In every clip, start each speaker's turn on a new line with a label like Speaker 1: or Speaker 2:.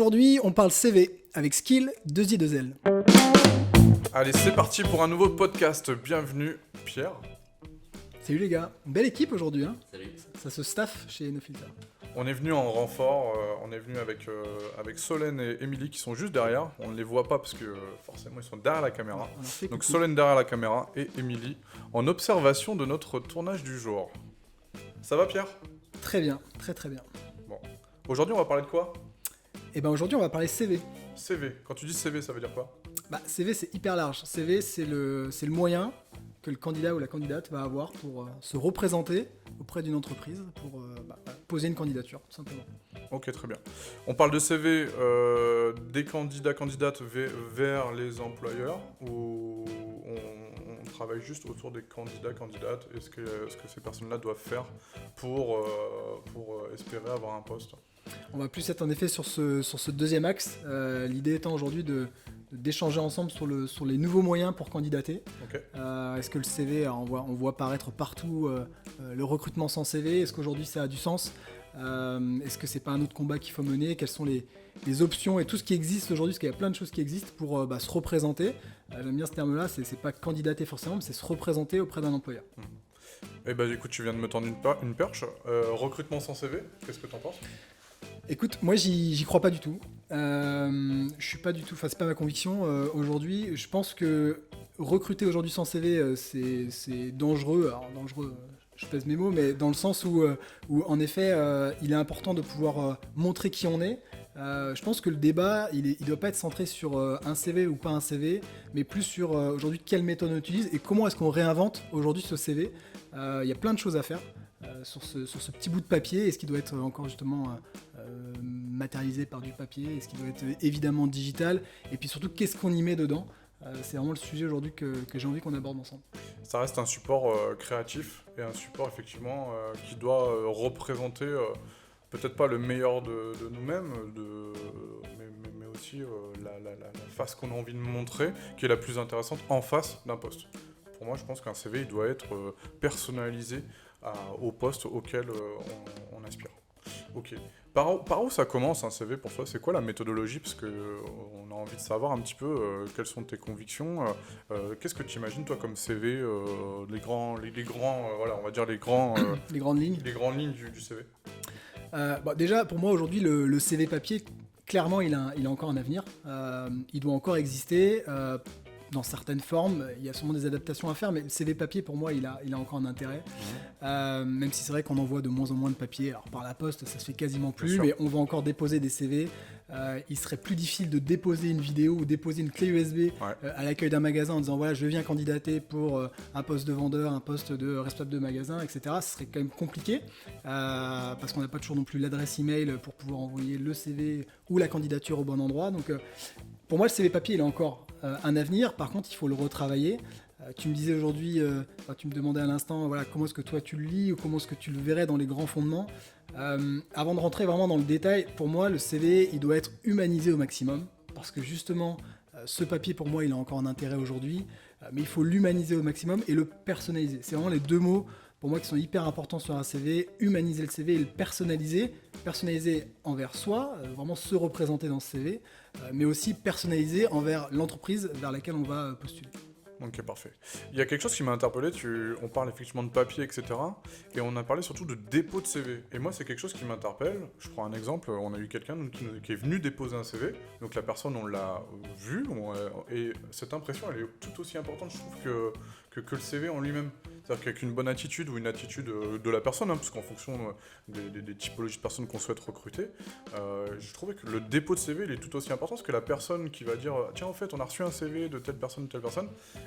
Speaker 1: Aujourd'hui, on parle CV avec Skill 2i2L.
Speaker 2: Allez, c'est parti pour un nouveau podcast. Bienvenue, Pierre.
Speaker 1: Salut les gars, une belle équipe aujourd'hui. Hein.
Speaker 3: Salut.
Speaker 1: Ça se staff chez NoFilter.
Speaker 2: On est venu en renfort. On est venu avec Solène et Émilie qui sont juste derrière. On ne les voit pas parce que forcément ils sont derrière la caméra. Donc Solène derrière la caméra et Émilie en observation de notre tournage du jour. Ça va, Pierre ?
Speaker 1: Très bien, très bien.
Speaker 2: Bon. Aujourd'hui, on va parler de quoi ?
Speaker 1: Et ben aujourd'hui, on va parler CV.
Speaker 2: CV. Quand tu dis CV, ça veut dire quoi ?
Speaker 1: CV, c'est hyper large. CV, c'est le moyen que le candidat ou la candidate va avoir pour se représenter auprès d'une entreprise, pour poser une candidature, tout simplement.
Speaker 2: Ok, très bien. On parle de CV des candidates vers les employeurs ou on travaille juste autour des candidates. Est-ce que ces personnes-là doivent faire pour espérer avoir un poste ?
Speaker 1: On va plus être en effet sur ce deuxième axe. L'idée étant aujourd'hui d'échanger ensemble sur les nouveaux moyens pour candidater.
Speaker 2: Okay.
Speaker 1: Est-ce que le CV, on voit apparaître partout le recrutement sans CV, est-ce qu'aujourd'hui ça a du sens ? Est-ce que c'est pas un autre combat qu'il faut mener ? Quelles sont les options et tout ce qui existe aujourd'hui ? Parce qu'il y a plein de choses qui existent pour se représenter. J'aime bien ce terme-là, c'est pas candidater forcément, mais c'est se représenter auprès d'un employeur.
Speaker 2: Eh ben écoute, tu viens de me tendre une perche. Recrutement sans CV, qu'est-ce que t'en penses ?
Speaker 1: Écoute, moi j'y crois pas du tout. Je suis pas du tout. Enfin, c'est pas ma conviction. Aujourd'hui, je pense que recruter aujourd'hui sans CV, c'est dangereux. Alors dangereux, je pèse mes mots, mais dans le sens où en effet, il est important de pouvoir montrer qui on est. Je pense que le débat, il doit pas être centré sur un CV ou pas un CV, mais plus sur aujourd'hui quelle méthode on utilise et comment est-ce qu'on réinvente aujourd'hui ce CV. Il y a plein de choses à faire. Sur ce petit bout de papier, est-ce qu'il doit être encore justement matérialisé par du papier, est-ce qu'il doit être évidemment digital, et puis surtout qu'est-ce qu'on y met dedans. C'est vraiment le sujet aujourd'hui que j'ai envie qu'on aborde ensemble.
Speaker 2: Ça reste un support créatif et un support effectivement qui doit représenter peut-être pas le meilleur de nous-mêmes, mais aussi la face qu'on a envie de montrer, qui est la plus intéressante en face d'un poste. Pour moi, je pense qu'un CV il doit être personnalisé au poste auquel on aspire. Ok. Par où ça commence un CV pour toi ? C'est quoi la méthodologie ? Parce qu'on a envie de savoir un petit peu quelles sont tes convictions. Qu'est-ce que tu imagines toi comme CV, les grands, voilà, on va dire les grandes lignes du CV.
Speaker 1: Déjà, pour moi aujourd'hui, le CV papier, clairement, il a encore un avenir. Il doit encore exister. Dans certaines formes, il y a sûrement des adaptations à faire, mais le CV papier, pour moi, il a encore un intérêt. Même si c'est vrai qu'on envoie de moins en moins de papier. Alors, par la poste, ça se fait quasiment plus, mais on va encore déposer des CV. Il serait plus difficile de déposer une vidéo ou déposer une clé USB à l'accueil d'un magasin en disant voilà, je viens candidater pour un poste de vendeur, un poste de responsable de magasin, etc. Ce serait quand même compliqué parce qu'on n'a pas toujours non plus l'adresse email pour pouvoir envoyer le CV ou la candidature au bon endroit. Donc, pour moi, le CV papier, il a encore un avenir. Par contre, il faut le retravailler. Tu me disais aujourd'hui, tu me demandais à l'instant, voilà, comment est-ce que toi tu le lis ou comment est-ce que tu le verrais dans les grands fondements. Avant de rentrer vraiment dans le détail, pour moi, le CV, il doit être humanisé au maximum. Parce que justement, ce papier, pour moi, il a encore un intérêt aujourd'hui. Mais il faut l'humaniser au maximum et le personnaliser. C'est vraiment les deux mots, pour moi, qui sont hyper importants sur un CV. Humaniser le CV et le personnaliser. Personnaliser envers soi, vraiment se représenter dans ce CV. Mais aussi personnaliser envers l'entreprise vers laquelle on va postuler.
Speaker 2: Ok, parfait. Il y a quelque chose qui m'a interpellé, on parle effectivement de papier, etc. Et on a parlé surtout de dépôt de CV. Et moi, c'est quelque chose qui m'interpelle. Je prends un exemple, on a eu quelqu'un qui est venu déposer un CV. Donc la personne, on l'a vu. Et cette impression, elle est tout aussi importante, je trouve, que le CV en lui-même. C'est-à-dire qu'avec une bonne attitude ou une attitude de la personne, parce qu'en fonction des typologies de personnes qu'on souhaite recruter, je trouvais que le dépôt de CV, il est tout aussi important, parce que la personne qui va dire « Tiens, en fait, on a reçu un CV de telle personne,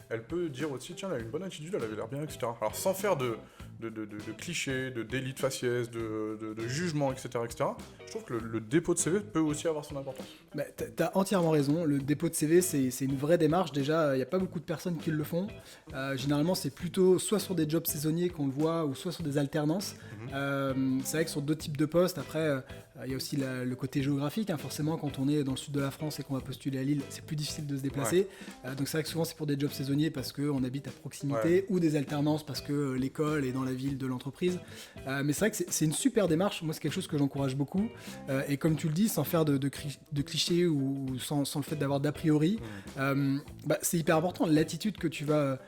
Speaker 2: elle peut dire aussi « Tiens, elle a une bonne attitude, elle avait l'air bien, etc. » Alors, sans faire de clichés, de délit de faciès, de jugement, etc., je trouve que le dépôt de CV peut aussi avoir son importance.
Speaker 1: T'as entièrement raison, le dépôt de CV, c'est une vraie démarche. Déjà, il n'y a pas beaucoup de personnes qui le font. Généralement, c'est plutôt soit sur des jobs saisonniers qu'on le voit, ou soit sur des alternances. C'est vrai que sur d'autres types de postes, après, Il y a aussi le côté géographique, hein. Forcément, quand on est dans le sud de la France et qu'on va postuler à Lille, c'est plus difficile de se déplacer. Donc c'est vrai que souvent c'est pour des jobs saisonniers parce qu'on habite à proximité, ou des alternances parce que l'école est dans la ville de l'entreprise. Mais c'est vrai que c'est une super démarche. Moi, c'est quelque chose que j'encourage beaucoup. Et comme tu le dis, sans faire de clichés ou sans le fait d'avoir d'a priori, c'est hyper important. L'attitude que tu vas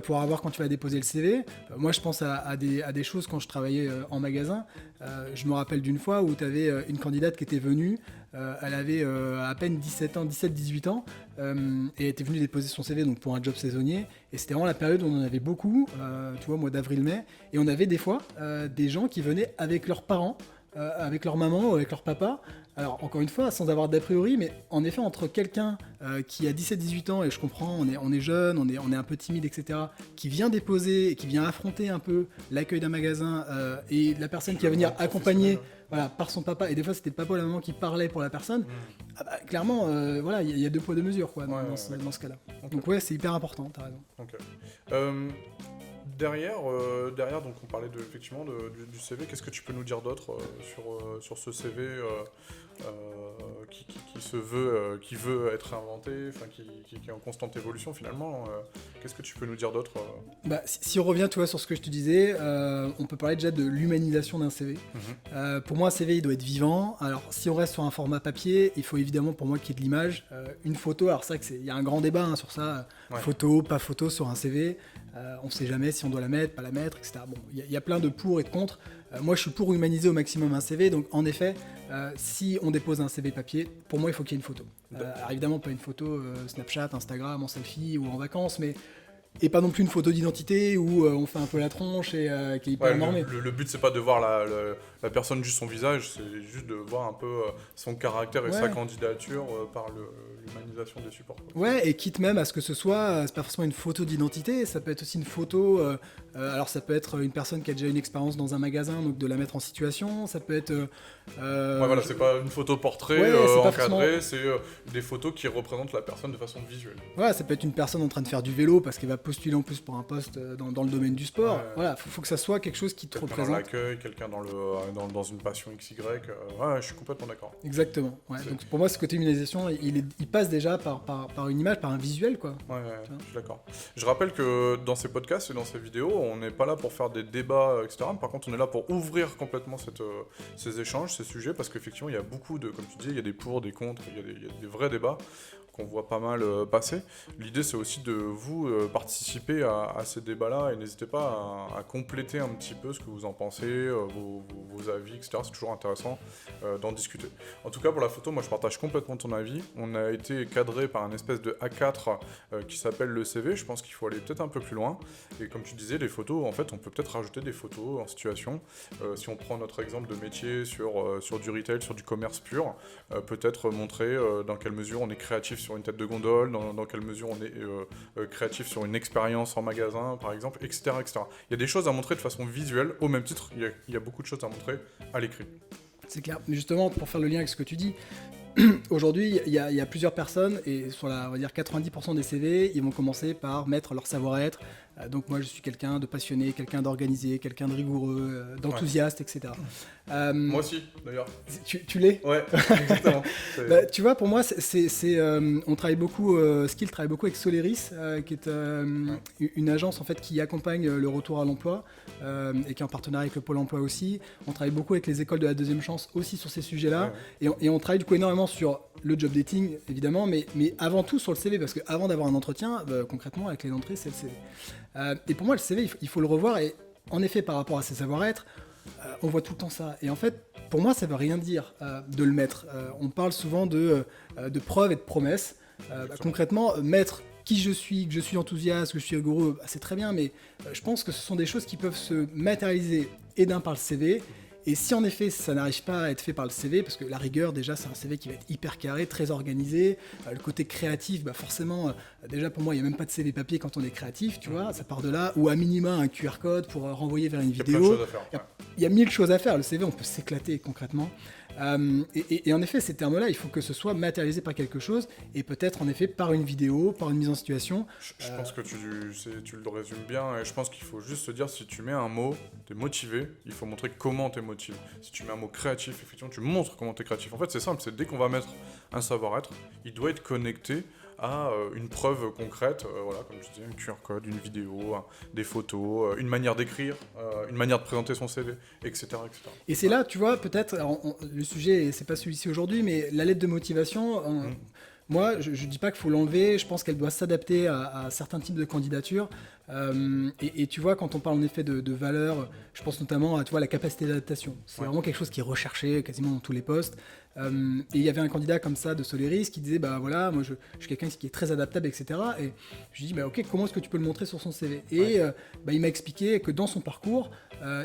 Speaker 1: pouvoir avoir quand tu vas déposer le CV. Moi, je pense à des choses quand je travaillais en magasin. Je me rappelle d'une fois où tu avais une candidate qui était venue, elle avait à peine 17-18 ans, et elle était venue déposer son CV donc, pour un job saisonnier, et c'était vraiment la période où on en avait beaucoup, tu vois, mois d'avril-mai, et on avait des fois des gens qui venaient avec leurs parents, avec leur maman ou avec leur papa. Alors encore une fois, sans avoir d'a priori, mais en effet entre quelqu'un qui a 17-18 ans, et je comprends, on est jeune, on est un peu timide, etc., qui vient déposer et qui vient affronter un peu l'accueil d'un magasin, et la personne qui va venir accompagner par son papa, et des fois c'était le papa ou la maman qui parlait pour la personne, clairement, il y a deux poids deux mesures quoi, dans ce cas-là. Okay. Donc ouais, c'est hyper important, t'as raison.
Speaker 2: Okay. Derrière, donc on parlait effectivement du CV. Qu'est-ce que tu peux nous dire d'autre sur ce CV qui se veut, qui veut être inventé, qui est en constante évolution finalement. Qu'est-ce que tu peux nous dire d'autre
Speaker 1: Si on revient, tu vois, sur ce que je te disais, on peut parler déjà de l'humanisation d'un CV. Pour moi, un CV, il doit être vivant. Alors, si on reste sur un format papier, il faut évidemment, pour moi, qu'il y ait de l'image. Une photo, alors c'est vrai qu'il y a un grand débat sur ça. Photo, pas photo sur un CV. On ne sait jamais si on doit la mettre, pas la mettre, etc. Bon, il y a plein de pour et de contre. Moi, je suis pour humaniser au maximum un CV. Donc, en effet, si on dépose un CV papier, pour moi, il faut qu'il y ait une photo. Alors, évidemment, pas une photo Snapchat, Instagram, en selfie ou en vacances, mais et pas non plus une photo d'identité où on fait un peu la tronche et qui est hyper normée.
Speaker 2: Le but, c'est pas de voir la personne juste son visage, c'est juste de voir un peu son caractère et sa candidature par l'humanisation des supports.
Speaker 1: Ouais, et quitte même à ce que ce soit, c'est pas forcément une photo d'identité, ça peut être aussi une photo, alors ça peut être une personne qui a déjà une expérience dans un magasin, donc de la mettre en situation, ça peut être...
Speaker 2: c'est pas une photo portrait encadrée, c'est des photos qui représentent la personne de façon visuelle.
Speaker 1: Ouais, ça peut être une personne en train de faire du vélo parce qu'elle va postuler en plus pour un poste dans le domaine du sport. Voilà, faut que ça soit quelque chose qui te représente.
Speaker 2: Quelqu'un dans l'accueil, quelqu'un dans une passion XY. Je suis complètement d'accord.
Speaker 1: Exactement. Ouais. Donc pour moi, ce côté humanisation, il passe déjà par une image, par un visuel, quoi.
Speaker 2: Je suis d'accord. Je rappelle que dans ces podcasts et dans ces vidéos, on n'est pas là pour faire des débats, etc. Par contre, on est là pour ouvrir complètement ces échanges, ces sujets, parce qu'effectivement, il y a beaucoup de, comme tu dis, il y a des pour, des contre, il y a des vrais débats qu'on voit pas mal passer. L'idée, c'est aussi de vous participer à ces débats-là, et n'hésitez pas à compléter un petit peu ce que vous en pensez, vos avis, etc. C'est toujours intéressant d'en discuter. En tout cas, pour la photo, moi, je partage complètement ton avis. On a été cadré par un espèce de A4 qui s'appelle le CV. Je pense qu'il faut aller peut-être un peu plus loin. Et comme tu disais, les photos, en fait, on peut peut-être rajouter des photos en situation. Si on prend notre exemple de métier sur du retail, sur du commerce pur, peut-être montrer dans quelle mesure on est créatif sur une tête de gondole, dans quelle mesure on est créatif sur une expérience en magasin, par exemple, etc., etc. Il y a des choses à montrer de façon visuelle, au même titre, il y a beaucoup de choses à montrer à l'écrit.
Speaker 1: C'est clair. Mais justement, pour faire le lien avec ce que tu dis, aujourd'hui, il y a plusieurs personnes, et sur on va dire 90% des CV, ils vont commencer par mettre leur savoir-être. Donc moi, je suis quelqu'un de passionné, quelqu'un d'organisé, quelqu'un de rigoureux, d'enthousiaste, etc.
Speaker 2: Moi aussi, d'ailleurs.
Speaker 1: Tu l'es ?
Speaker 2: Ouais, exactement.
Speaker 1: Tu vois, pour moi, on travaille beaucoup, Skill travaille beaucoup avec Soleris, qui est une agence en fait qui accompagne le retour à l'emploi et qui est en partenariat avec le Pôle emploi aussi. On travaille beaucoup avec les écoles de la deuxième chance aussi sur ces sujets-là. Et on travaille du coup énormément sur le job dating, évidemment, mais avant tout sur le CV, parce qu'avant d'avoir un entretien, concrètement, avec les entrées, c'est le CV. Et pour moi, le CV, il faut le revoir. Et en effet, par rapport à ses savoir-être, on voit tout le temps ça. Et en fait, pour moi, ça ne veut rien dire de le mettre. On parle souvent de preuves et de promesses. Concrètement, mettre qui je suis, que je suis enthousiaste, que je suis rigoureux, c'est très bien, mais je pense que ce sont des choses qui peuvent se matérialiser par le CV. Et si en effet ça n'arrive pas à être fait par le CV, parce que la rigueur déjà c'est un CV qui va être hyper carré, très organisé, le côté créatif, forcément, déjà pour moi il n'y a même pas de CV papier quand on est créatif, tu vois, ça part de là, ou à minima un QR code pour renvoyer vers une vidéo.
Speaker 2: Il y a plein de choses à faire.
Speaker 1: Il y a 1000 choses à faire, le CV on peut s'éclater concrètement. Et en effet, ces termes-là, il faut que ce soit matérialisé par quelque chose, et peut-être en effet par une vidéo, par une mise en situation.
Speaker 2: Je pense que tu le résumes bien, et je pense qu'il faut juste se dire, si tu mets un mot, t'es motivé, il faut montrer comment t'es motivé. Si tu mets un mot créatif, effectivement, tu montres comment t'es créatif. En fait, c'est simple, c'est dès qu'on va mettre un savoir-être, il doit être connecté à une preuve concrète, voilà, comme je disais, un QR code, une vidéo, des photos, une manière d'écrire, une manière de présenter son CV, etc. etc.
Speaker 1: Et c'est là, tu vois, peut-être, le sujet, c'est pas celui-ci aujourd'hui, mais la lettre de motivation, moi, je dis pas qu'il faut l'enlever, je pense qu'elle doit s'adapter à certains types de candidatures. Et tu vois, quand on parle en effet de valeur, je pense notamment à tu vois, la capacité d'adaptation. C'est vraiment quelque chose qui est recherché quasiment dans tous les postes. Et il y avait un candidat comme ça de Soleris qui disait bah voilà, moi je suis quelqu'un qui est très adaptable, etc. Et je lui dis bah ok, comment est-ce que tu peux le montrer sur son CV? Et bah, il m'a expliqué que dans son parcours,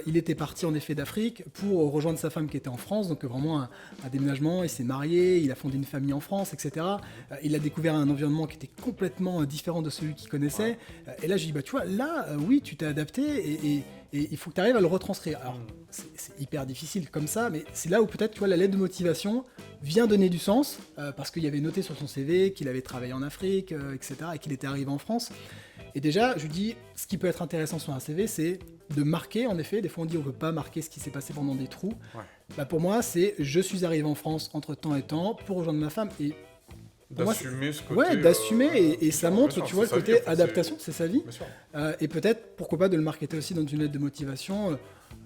Speaker 1: il était parti en effet d'Afrique pour rejoindre sa femme qui était en France, donc vraiment un déménagement. Il s'est marié, il a fondé une famille en France, etc. Il a découvert un environnement qui était complètement différent de celui qu'il connaissait. Et là je lui dis bah tu vois, là oui, tu t'es adapté et il faut que tu arrives à le retranscrire. Alors, c'est hyper difficile comme ça, mais c'est là où peut-être, tu vois, la lettre de motivation vient donner du sens, parce qu'il y avait noté sur son CV qu'il avait travaillé en Afrique, etc., et qu'il était arrivé en France. Et déjà, je lui dis, ce qui peut être intéressant sur un CV, c'est de marquer, en effet, des fois on dit on ne veut pas marquer ce qui s'est passé pendant des trous. Bah, pour moi, c'est je suis arrivé en France entre temps et temps pour rejoindre ma femme, et
Speaker 2: d'assumer ce côté.
Speaker 1: Ouais, d'assumer, et ça montre,
Speaker 2: sûr,
Speaker 1: tu vois, le côté
Speaker 2: vie, en fait,
Speaker 1: adaptation, c'est sa vie.
Speaker 2: Bien sûr.
Speaker 1: Et peut-être, pourquoi pas, de le marketer aussi dans une lettre de motivation,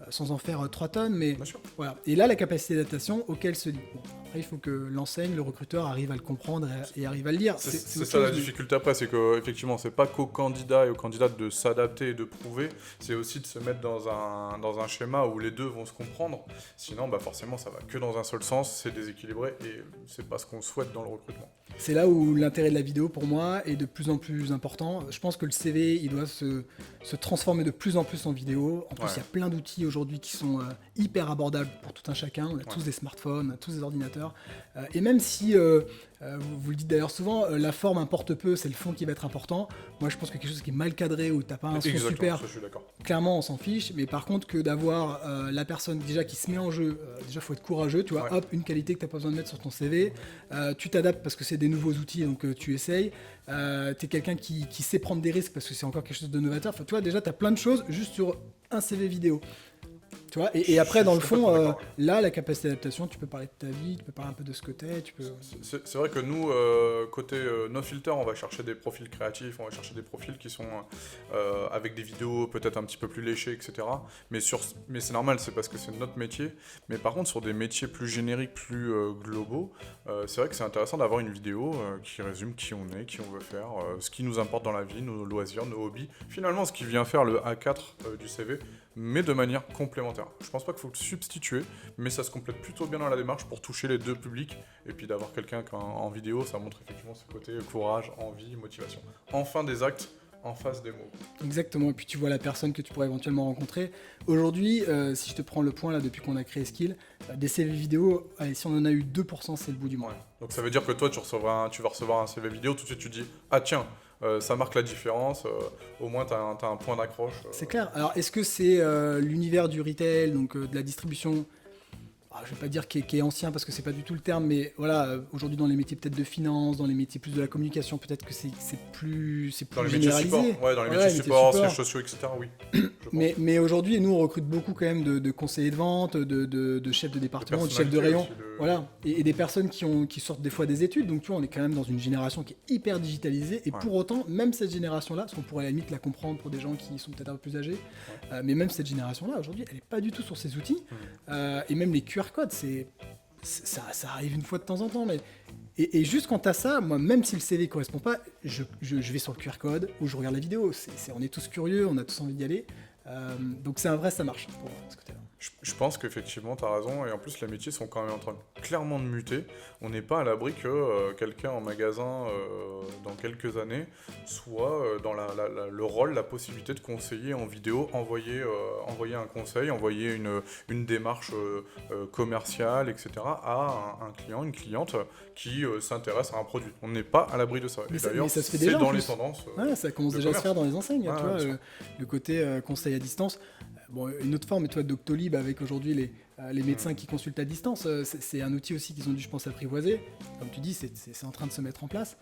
Speaker 1: sans en faire 3 tonnes, mais
Speaker 2: Bien sûr.
Speaker 1: voilà. Et là, la capacité d'adaptation auquel se lie. Bon, après, il faut que l'enseigne, le recruteur arrive à le comprendre et arrive à le lire.
Speaker 2: C'est ça la difficulté après, c'est que effectivement, c'est pas qu'au candidat et aux candidates de s'adapter et de prouver, c'est aussi de se mettre dans un schéma où les deux vont se comprendre. Sinon, bah forcément, ça va que dans un seul sens, c'est déséquilibré et c'est pas ce qu'on souhaite dans le recrutement.
Speaker 1: C'est là où l'intérêt de la vidéo, pour moi, est de plus en plus important. Je pense que le CV, il doit se transformer de plus en plus en vidéo. En plus, il y a plein d'outils aujourd'hui qui sont hyper abordables pour tout un chacun. On a tous des smartphones, on a tous des ordinateurs. Et même si, vous le dites d'ailleurs souvent, la forme importe peu, c'est le fond qui va être important. Moi, je pense que quelque chose qui est mal cadré, où t'as pas un son super,
Speaker 2: ça, je suis d'accord.
Speaker 1: clairement, on s'en fiche. Mais par contre, que d'avoir la personne déjà qui se met en jeu, déjà, faut être courageux. Tu vois, hop, une qualité que t'as pas besoin de mettre sur ton CV. Tu t'adaptes parce que c'est des nouveaux outils, donc tu essayes. T'es quelqu'un qui sait prendre des risques parce que c'est encore quelque chose de novateur. Enfin, tu vois, déjà, t'as plein de choses juste sur un CV vidéo. Tu vois, et après, dans le fond, là, la capacité d'adaptation, tu peux parler de ta vie, tu peux parler un peu de ce que t'es, tu peux...
Speaker 2: C'est vrai que nous, côté No Filter, on va chercher des profils créatifs, on va chercher des profils qui sont avec des vidéos peut-être un petit peu plus léchées, etc. Mais c'est normal, c'est parce que c'est notre métier. Mais par contre, sur des métiers plus génériques, plus globaux, c'est vrai que c'est intéressant d'avoir une vidéo qui résume qui on est, qui on veut faire, ce qui nous importe dans la vie, nos loisirs, nos hobbies. Finalement, ce qui vient faire le A4 du CV, mais de manière complémentaire. Je pense pas qu'il faut le substituer, mais ça se complète plutôt bien dans la démarche pour toucher les deux publics, et puis d'avoir quelqu'un en vidéo, ça montre effectivement ce côté courage, envie, motivation. Enfin des actes en face des mots.
Speaker 1: Exactement, et puis tu vois la personne que tu pourrais éventuellement rencontrer. Aujourd'hui, si je te prends le point là, depuis qu'on a créé Skill, des CV vidéo, allez, si on en a eu 2%, c'est le bout du monde.
Speaker 2: Donc ça veut dire que toi, tu vas recevoir un CV vidéo, tout de suite tu dis « Ah tiens !» ça marque la différence, au moins tu as un point d'accroche.
Speaker 1: C'est clair. Alors est-ce que c'est l'univers du retail, donc de la distribution, je vais pas dire qui est ancien parce que c'est pas du tout le terme, mais voilà, aujourd'hui dans les métiers peut-être de finance, dans les métiers plus de la communication, peut-être que c'est plus
Speaker 2: dans les
Speaker 1: généralisé.
Speaker 2: Métiers support, dans les métiers support, sièges sociaux, etc. Oui.
Speaker 1: mais aujourd'hui, nous on recrute beaucoup quand même de conseillers de vente, de chefs de département, de chefs de rayon, voilà, et des personnes qui sortent des fois des études. Donc tu vois, on est quand même dans une génération qui est hyper digitalisée, et pour autant, même cette génération-là, parce qu'on pourrait à la limite la comprendre pour des gens qui sont peut-être un peu plus âgés, mais même cette génération-là aujourd'hui, elle est pas du tout sur ces outils, et même les QR codes, ça arrive une fois de temps en temps, mais et juste quand t'as ça, moi, même si le CV correspond pas, je vais sur le QR code ou je regarde la vidéo. On est tous curieux, on a tous envie d'y aller, donc c'est un vrai, ça marche pour ce côté-là.
Speaker 2: Je pense qu'effectivement, tu as raison, et en plus, les métiers sont quand même en train clairement de muter. On n'est pas à l'abri que quelqu'un en magasin, dans quelques années, soit dans le rôle, la possibilité de conseiller en vidéo, envoyer un conseil, envoyer une démarche commerciale, etc., à un client, une cliente qui s'intéresse à un produit. On n'est pas à l'abri de ça.
Speaker 1: Mais
Speaker 2: et d'ailleurs,
Speaker 1: ça se fait
Speaker 2: c'est
Speaker 1: déjà,
Speaker 2: dans les tendances.
Speaker 1: Ça commence déjà à se faire dans les enseignes. Tu vois, le côté conseil à distance. Bon, une autre forme, toi, Doctolib, avec aujourd'hui les médecins qui consultent à distance, c'est un outil aussi qu'ils ont dû, je pense, apprivoiser. Comme tu dis, c'est en train de se mettre en place.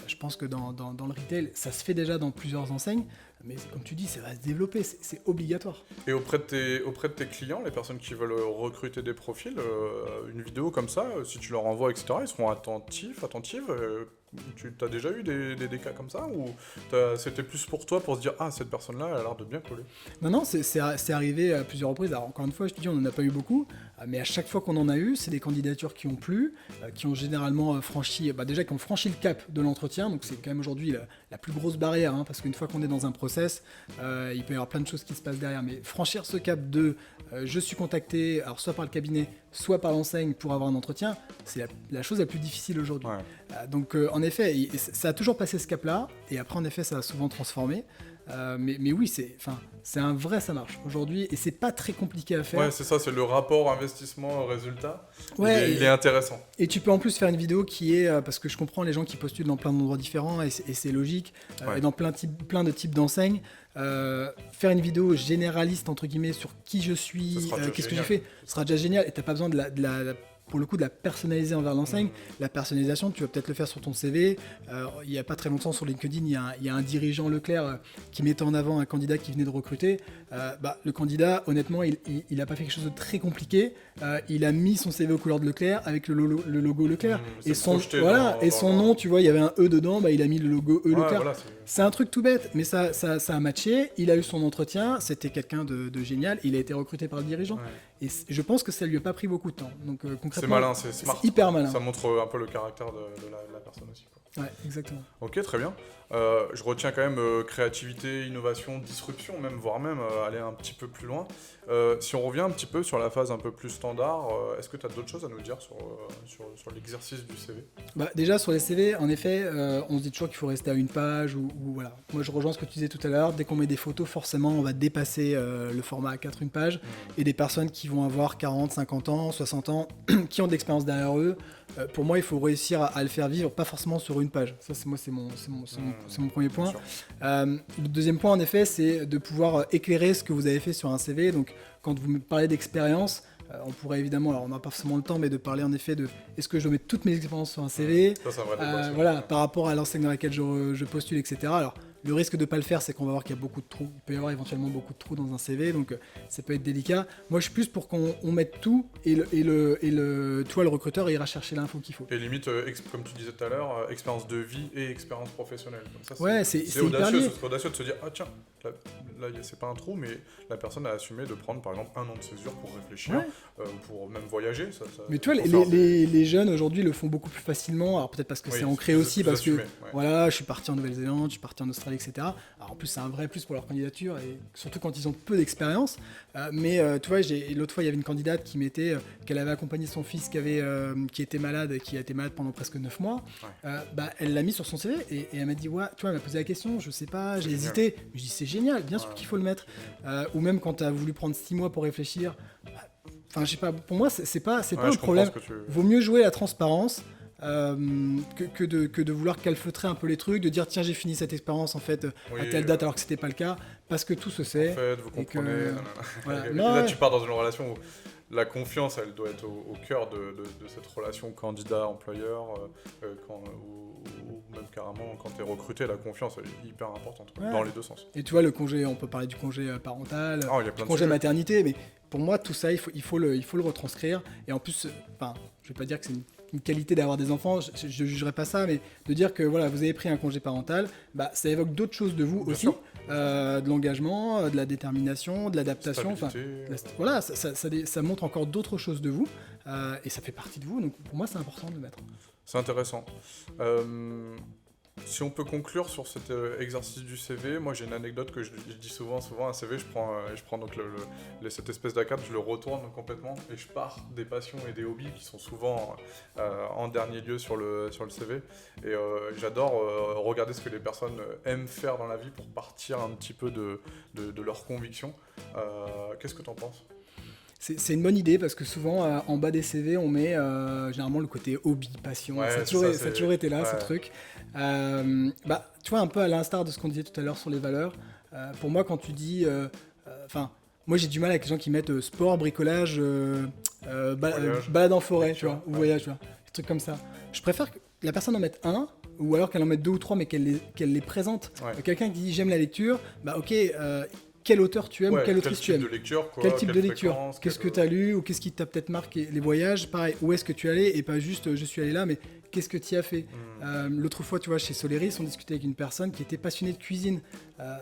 Speaker 1: Je pense que dans le retail, ça se fait déjà dans plusieurs enseignes, mais comme tu dis, ça va se développer, c'est obligatoire.
Speaker 2: Et auprès de tes clients, les personnes qui veulent recruter des profils, une vidéo comme ça, si tu leur envoies, etc., ils seront attentives. Tu as déjà eu des cas comme ça ou c'était plus pour toi pour se dire ah cette personne-là elle a l'air de bien coller?
Speaker 1: Non, c'est arrivé à plusieurs reprises. Alors encore une fois, je te dis, on n'en a pas eu beaucoup, mais à chaque fois qu'on en a eu, c'est des candidatures qui ont plu, qui ont généralement franchi, déjà qui ont franchi le cap de l'entretien. Donc c'est quand même aujourd'hui la plus grosse barrière, parce qu'une fois qu'on est dans un process, il peut y avoir plein de choses qui se passent derrière. Mais franchir ce cap de je suis contacté, alors soit par le cabinet, soit par l'enseigne pour avoir un entretien, c'est la chose la plus difficile aujourd'hui.
Speaker 2: Ouais.
Speaker 1: Donc en effet, ça a toujours passé ce cap-là, et après en effet ça a souvent transformé. Mais oui, c'est un vrai, ça marche aujourd'hui, et c'est pas très compliqué à faire.
Speaker 2: Ouais, c'est ça, c'est le rapport investissement-résultat.
Speaker 1: Ouais,
Speaker 2: il est intéressant.
Speaker 1: Et tu peux en plus faire une vidéo qui est, parce que je comprends les gens qui postulent dans plein d'endroits différents, et c'est logique, et dans plein de types d'enseignes. Faire une vidéo généraliste entre guillemets sur qui je suis, qu'est-ce que j'ai fait, ce sera déjà génial, et t'as pas besoin pour le coup de la personnaliser envers l'enseigne. La personnalisation, tu vas peut-être le faire sur ton CV. Il n'y a pas très longtemps sur LinkedIn, il y a un dirigeant Leclerc qui mettait en avant un candidat qui venait de recruter. Le candidat, honnêtement, il n'a pas fait quelque chose de très compliqué. Il a mis son CV aux couleurs de Leclerc avec le logo Leclerc. Et son nom, tu vois, il y avait un E dedans, il a mis le logo Leclerc. Voilà, c'est un truc tout bête, mais ça a matché. Il a eu son entretien, c'était quelqu'un de génial. Il a été recruté par le dirigeant. Ouais. Et je pense que ça lui a pas pris beaucoup de temps. Donc concrètement,
Speaker 2: c'est malin, c'est smart.
Speaker 1: C'est hyper malin.
Speaker 2: Ça montre un peu le caractère de la personne aussi, quoi.
Speaker 1: Ouais, exactement.
Speaker 2: Ok, très bien. Je retiens quand même créativité, innovation, disruption, voire même aller un petit peu plus loin. Si on revient un petit peu sur la phase un peu plus standard, est-ce que tu as d'autres choses à nous dire sur l'exercice du CV?
Speaker 1: Déjà, sur les CV, en effet, on se dit toujours qu'il faut rester à une page ou voilà. Moi, je rejoins ce que tu disais tout à l'heure. Dès qu'on met des photos, forcément, on va dépasser le format A4 une page. Et des personnes qui vont avoir 40, 50 ans, 60 ans, qui ont de l'expérience derrière eux, pour moi, il faut réussir à le faire vivre, pas forcément sur une page. Ça, c'est mon premier point. Le deuxième point, en effet, c'est de pouvoir éclairer ce que vous avez fait sur un CV. Donc, quand vous me parlez d'expérience, on pourrait évidemment, alors on n'a pas forcément le temps, mais de parler en effet de est-ce que je dois mettre toutes mes expériences sur un CV,
Speaker 2: ça, c'est un vrai débat,
Speaker 1: voilà, par rapport à l'enseigne dans laquelle je postule, etc. Alors, le risque de ne pas le faire, c'est qu'on va voir qu'il y a beaucoup de trous. Il peut y avoir éventuellement beaucoup de trous dans un CV, donc ça peut être délicat. Moi, je suis plus pour qu'on mette tout et toi, le recruteur, il ira chercher l'info qu'il faut.
Speaker 2: Et limite, comme tu disais tout à l'heure, expérience de vie et expérience professionnelle. Donc ça,
Speaker 1: c'est
Speaker 2: audacieux, c'est audacieux de se dire, ah tiens, là c'est pas un trou, mais la personne a assumé de prendre par exemple un an de césure pour réfléchir, pour même voyager.
Speaker 1: Mais tu vois, les jeunes aujourd'hui le font beaucoup plus facilement, alors peut-être parce que c'est ancré aussi, parce que voilà, je suis parti en Nouvelle-Zélande, je suis parti en Australie, etc. Alors en plus, c'est un vrai plus pour leur candidature, et surtout quand ils ont peu d'expérience. Mais tu vois, l'autre fois, il y avait une candidate qui mettait qu'elle avait accompagné son fils qui était malade, qui a été malade pendant presque 9 mois. Elle l'a mis sur son CV et elle m'a dit, ouais, tu vois, elle m'a posé la question, je sais pas, j'ai hésité. Je dis, c'est génial, bien sûr qu'il faut le mettre. Ou même quand tu as voulu prendre 6 mois pour réfléchir. Enfin, je sais pas, pour moi, c'est pas un problème. Vaut mieux jouer la transparence. Que de vouloir calfeutrer un peu les trucs, de dire tiens j'ai fini cette expérience en fait à telle date alors que c'était pas le cas, parce que tout se sait.
Speaker 2: En fait, vous comprenez.
Speaker 1: Voilà.
Speaker 2: Et là tu pars dans une relation où la confiance elle doit être au cœur de cette relation candidat-employeur, ou même carrément quand tu es recruté, la confiance elle est hyper importante dans les deux sens.
Speaker 1: Et tu vois, le congé, on peut parler du congé parental, du congé maternité, mais pour moi tout ça il faut le retranscrire. Et en plus, je vais pas dire que c'est une qualité d'avoir des enfants, je jugerai pas ça, mais de dire que voilà, vous avez pris un congé parental, ça évoque d'autres choses de vous aussi, de l'engagement, de la détermination, de l'adaptation, voilà, ça montre encore d'autres choses de vous, et ça fait partie de vous, donc pour moi c'est important de le mettre.
Speaker 2: C'est intéressant. Si on peut conclure sur cet exercice du CV, moi j'ai une anecdote que je dis souvent, un CV, je prends donc cette espèce d'A4, je le retourne complètement et je pars des passions et des hobbies qui sont souvent en dernier lieu sur le CV. Et j'adore regarder ce que les personnes aiment faire dans la vie pour partir un petit peu de leurs convictions. Qu'est-ce que t'en penses ?
Speaker 1: C'est une bonne idée parce que souvent en bas des CV on met généralement le côté hobby, passion, ça a toujours été là ce truc. Tu vois, un peu à l'instar de ce qu'on disait tout à l'heure sur les valeurs, pour moi quand tu dis Moi, j'ai du mal avec les gens qui mettent sport, bricolage,
Speaker 2: Voyage.
Speaker 1: balade en forêt, tu
Speaker 2: Lecture,
Speaker 1: vois, ou
Speaker 2: ouais.
Speaker 1: voyage, tu vois, des trucs comme ça. Je préfère que la personne en mette un, ou alors qu'elle en mette 2 ou 3, mais qu'elle les présente.
Speaker 2: Ouais.
Speaker 1: Quelqu'un qui dit j'aime la lecture, bah ok, quel auteur tu aimes ou quelle autrice tu
Speaker 2: quel
Speaker 1: aimes.
Speaker 2: type de lecture, quoi,
Speaker 1: Quel type de
Speaker 2: quelle
Speaker 1: lecture?
Speaker 2: fréquence,
Speaker 1: Qu'est-ce que
Speaker 2: quel-
Speaker 1: tu as lu ou qu'est-ce qui t'a peut-être marqué? Les voyages, pareil, où est-ce que tu es allé et pas juste je suis allé là, mais qu'est-ce que tu y as fait? L'autre fois, tu vois, chez Soleris, on discutait avec une personne qui était passionnée de cuisine.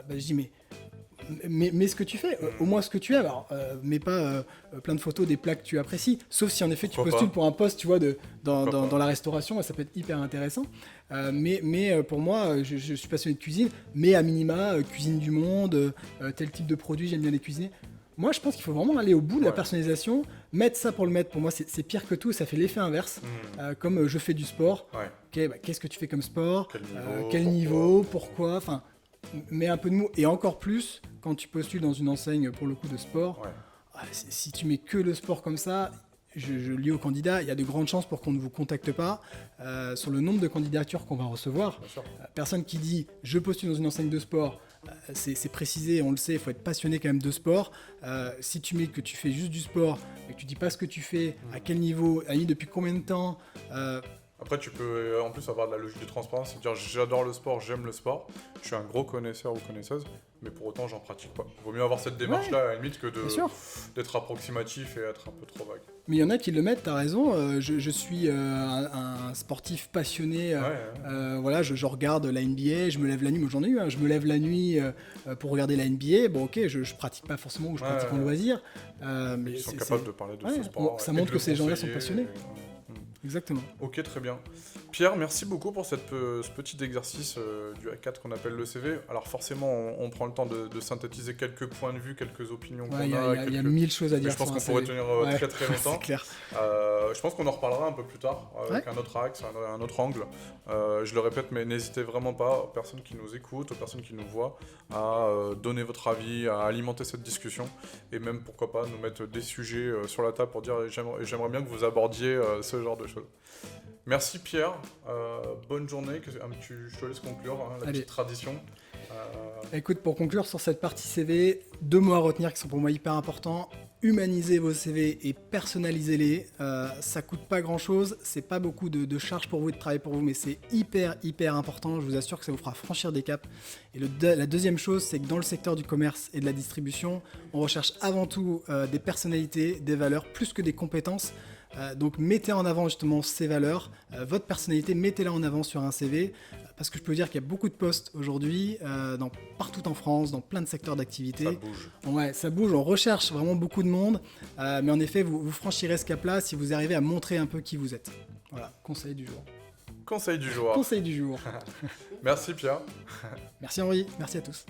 Speaker 1: Je dis, mais ce que tu fais, au moins ce que tu aimes. Alors, mets pas plein de photos des plats que tu apprécies, sauf si en effet tu
Speaker 2: Pourquoi
Speaker 1: postules
Speaker 2: pas.
Speaker 1: pour un poste, tu vois,
Speaker 2: Pourquoi pas.
Speaker 1: dans la restauration, et ça peut être hyper intéressant. Mais pour moi, je suis passionné de cuisine, mais à minima, cuisine du monde, tel type de produit, j'aime bien les cuisiner. Moi, je pense qu'il faut vraiment aller au bout de la
Speaker 2: Ouais.
Speaker 1: personnalisation. Mettre ça pour le mettre, pour moi, c'est pire que tout. Ça fait l'effet inverse. Comme je fais du sport.
Speaker 2: Ouais.
Speaker 1: Ok, bah, qu'est-ce que tu fais comme sport?
Speaker 2: Quel niveau,
Speaker 1: Quel
Speaker 2: pourquoi?
Speaker 1: niveau? Pourquoi? Enfin, mets un peu de mots. Et encore plus, quand tu postules dans une enseigne, pour le coup, de sport,
Speaker 2: Ouais.
Speaker 1: si tu mets que le sport comme ça, je lis aux candidats, il y a de grandes chances pour qu'on ne vous contacte pas. Sur le nombre de candidatures qu'on va recevoir,
Speaker 2: Bien sûr.
Speaker 1: personne qui dit je postule dans une enseigne de sport, c'est précisé, on le sait, il faut être passionné quand même de sport. Si tu mets que tu fais juste du sport et que tu dis pas ce que tu fais, à quel niveau, depuis combien de temps,
Speaker 2: Après, tu peux en plus avoir de la logique de transparence, c'est-à-dire j'adore le sport, j'aime le sport, je suis un gros connaisseur ou connaisseuse, mais pour autant j'en pratique pas. Vaut mieux avoir cette démarche-là à la limite que
Speaker 1: bien sûr.
Speaker 2: d'être approximatif et être un peu trop vague.
Speaker 1: Mais il y en a qui le mettent, t'as raison, je suis un sportif passionné, voilà, je regarde la NBA, je me lève la nuit, moi j'en ai eu, hein, je me lève la nuit pour regarder la NBA, bon ok, je pratique pas forcément ou je pratique en loisir, mais
Speaker 2: Ils sont
Speaker 1: c'est-
Speaker 2: capables
Speaker 1: c'est-
Speaker 2: de parler de
Speaker 1: ouais,
Speaker 2: ce sport.
Speaker 1: ça
Speaker 2: et
Speaker 1: montre
Speaker 2: de
Speaker 1: que
Speaker 2: le
Speaker 1: ces gens-là sont
Speaker 2: conseiller,
Speaker 1: passionnés.
Speaker 2: et-
Speaker 1: Exactement.
Speaker 2: Ok, très bien. Pierre, merci beaucoup pour ce petit exercice du A4 qu'on appelle le CV. Alors forcément, on prend le temps de synthétiser quelques points de vue, quelques opinions qu'on
Speaker 1: Ouais, il y,
Speaker 2: a.
Speaker 1: il y a
Speaker 2: quelques-
Speaker 1: 1000 choses à
Speaker 2: Mais
Speaker 1: dire
Speaker 2: je pense
Speaker 1: sur
Speaker 2: qu'on
Speaker 1: un
Speaker 2: pourrait
Speaker 1: CV.
Speaker 2: tenir
Speaker 1: Ouais,
Speaker 2: très très longtemps.
Speaker 1: c'est clair.
Speaker 2: Je pense qu'on en reparlera un peu plus tard, avec un autre axe, un autre angle. Je le répète, mais n'hésitez vraiment pas, aux personnes qui nous écoutent, aux personnes qui nous voient, à donner votre avis, à alimenter cette discussion, et même, pourquoi pas, nous mettre des sujets sur la table pour dire j'aimerais bien que vous abordiez ce genre de choses. Merci Pierre, bonne journée, je te laisse conclure, la
Speaker 1: Allez.
Speaker 2: petite tradition.
Speaker 1: Écoute, pour conclure sur cette partie CV, 2 mots à retenir qui sont pour moi hyper importants. Humanisez vos CV et personnalisez-les. Ça coûte pas grand-chose, c'est pas beaucoup de charge pour vous et de travail pour vous, mais c'est hyper important. Je vous assure que ça vous fera franchir des caps. Et la deuxième chose, c'est que dans le secteur du commerce et de la distribution, on recherche avant tout des personnalités, des valeurs, plus que des compétences. Donc mettez en avant justement ces valeurs, votre personnalité, mettez-la en avant sur un CV, parce que je peux vous dire qu'il y a beaucoup de postes aujourd'hui, partout en France, dans plein de secteurs d'activité.
Speaker 2: Ça bouge.
Speaker 1: Ouais, ça bouge, on recherche vraiment beaucoup de monde, mais en effet, vous franchirez ce cap-là si vous arrivez à montrer un peu qui vous êtes. Voilà, conseil du jour.
Speaker 2: Conseil du jour.
Speaker 1: Conseil du jour.
Speaker 2: Merci Pierre.
Speaker 1: Merci Henri, merci à tous.